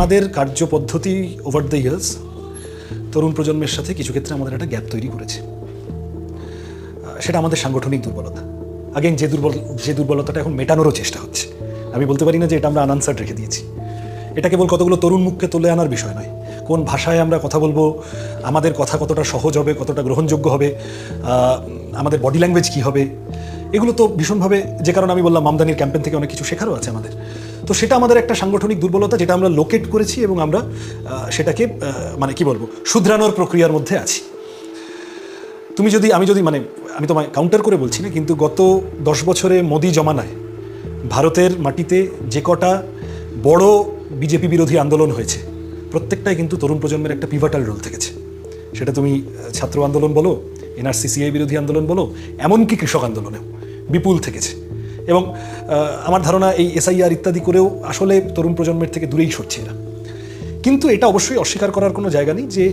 আমাদের কার্যপদ্ধতি over the years তরুণ প্রজন্মের সাথে কিছু ক্ষেত্রে আমাদের একটা গ্যাপ তৈরি করেছে। সেটা আমাদের সাংগঠনিক দুর্বলতা। আগেন যে দুর্বলতাটা এখন মেটানোরও চেষ্টা হচ্ছে। আমি বলতে পারি না যে এটা আমরা আনআনসার্ড রেখে দিয়েছি। এটা কেবল কতগুলো তরুণ মুখকে তুলে আনার বিষয় নয়। কোন ভাষায় আমরা কথা বলবো, আমাদের কথা কতটা সহজ হবে, কতটা গ্রহণযোগ্য হবে, আমাদের বডি ল্যাঙ্গুয়েজ কী হবে, এগুলো তো ভীষণভাবে, যে কারণে আমি বললাম আমদানির ক্যাম্পেন থেকে অনেক কিছু শেখারও আছে আমাদের। তো সেটা আমাদের একটা সাংগঠনিক দুর্বলতা, যেটা আমরা লোকেট করেছি এবং আমরা সেটাকে মানে কি বলবো, শুধরানোর প্রক্রিয়ার মধ্যে আছি। আমি তোমায় কাউন্টার করে বলছি না, কিন্তু গত 10 বছরে মোদি জমানায় ভারতের মাটিতে যে কটা বড় বিজেপি বিরোধী আন্দোলন হয়েছে, প্রত্যেকটাই কিন্তু তরুণ প্রজন্মের একটা পিভাটাল রোল থেকেছে। সেটা তুমি ছাত্র আন্দোলন বলো, এনআরসি বিরোধী আন্দোলন বলো, এমনকি কৃষক আন্দোলনেও বিপুল থেকেছে। এবং আমার ধারণা এই এসআইআর ইত্যাদি করেও আসলে তরুণ প্রজন্মের থেকে দূরেই সরছে এরা। কিন্তু এটা অবশ্যই অস্বীকার করার কোনো জায়গা নেই যে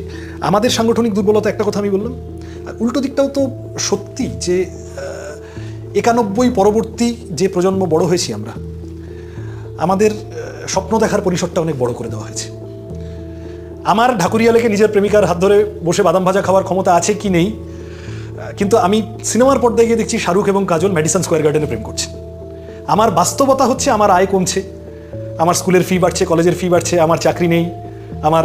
আমাদের সাংগঠনিক দুর্বলতা, একটা কথা আমি বললাম। আর উল্টো দিকটাও তো সত্যি যে 91 পরবর্তী যে প্রজন্ম বড় হয়েছি আমরা, আমাদের স্বপ্ন দেখার পরিসরটা অনেক বড় করে দেওয়া হয়েছে। আমার ঢাকুরিয়া লেকে নিজের প্রেমিকার হাত ধরে বসে বাদাম ভাজা খাওয়ার ক্ষমতা আছে কি নেই, কিন্তু আমি সিনেমার পর্দায় গিয়ে দেখছি শাহরুখ এবং কাজল ম্যাডিসন স্কোয়ার গার্ডেনে প্রেম করছে। আমার বাস্তবতা হচ্ছে আমার আয় কমছে, আমার স্কুলের ফি বাড়ছে, কলেজের ফি বাড়ছে, আমার চাকরি নেই, আমার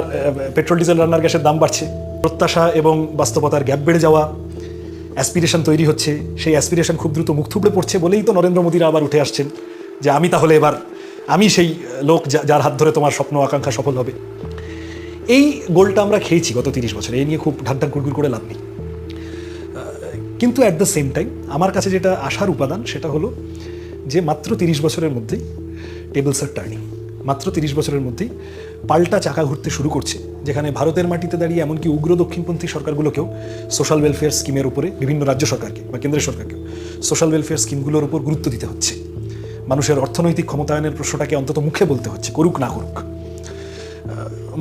পেট্রোল ডিজেল রান্নার গ্যাসের দাম বাড়ছে। প্রত্যাশা এবং বাস্তবতার গ্যাপ বেড়ে যাওয়া, অ্যাসপিরেশন তৈরি হচ্ছে, সেই অ্যাসপিরেশন খুব দ্রুত মুখ থুবড়ে পড়ছে বলেই তো নরেন্দ্র মোদীরা আবার উঠে আসছেন যে আমি তাহলে এবার আমি সেই লোক যার হাত ধরে তোমার স্বপ্ন আকাঙ্ক্ষা সফল হবে। এই গোলটা আমরা খেয়েছি গত 30 বছরে, এই নিয়ে খুব ঢাকঢাক গুড়গুড় করে লাভ নেই। কিন্তু অ্যাট দ্য সেম টাইম আমার কাছে যেটা আশার উপাদান, সেটা হলো যে মাত্র 30 বছরের মধ্যেই টেবলস আর টার্নিং। মাত্র 30 বছরের মধ্যেই পাল্টা চাকা ঘুরতে শুরু করছে, যেখানে ভারতের মাটিতে দাঁড়িয়ে এমনকি উগ্র দক্ষিণপন্থী সরকারগুলোকেও সোশ্যাল ওয়েলফেয়ার স্কিমের উপরে, বিভিন্ন রাজ্য সরকারকে বা কেন্দ্রীয় সরকারকেও সোশ্যাল ওয়েলফেয়ার স্কিমগুলোর উপর গুরুত্ব দিতে হচ্ছে। মানুষের অর্থনৈতিক ক্ষমতায়নের প্রশ্নটাকে অন্তত মুখে বলতে হচ্ছে, করুক না করুক।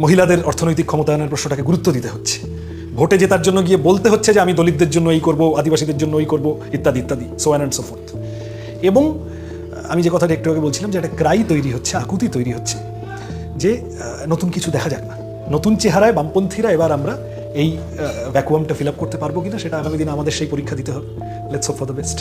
মহিলাদের অর্থনৈতিক ক্ষমতায়নের প্রশ্নটাকে গুরুত্ব দিতে হচ্ছে। ভোটে জেতার জন্য গিয়ে বলতে হচ্ছে যে আমি দলিতদের জন্য এই করব, আদিবাসীদের জন্য এই করব, ইত্যাদি ইত্যাদি, so on and so fourth. এবং আমি যে কথাটা একটু আগে বলছিলাম যে একটা ক্রাই তৈরি হচ্ছে, আকুতি তৈরি হচ্ছে যে নতুন কিছু দেখা যাক না, নতুন চেহারায় বামপন্থীরা এবার আমরা এই ভ্যাকুয়ামটা ফিল আপ করতে পারবো কিনা, সেটা আগামী দিনে আমাদের সেই পরীক্ষা দিতে হবে। Let's hope for the best.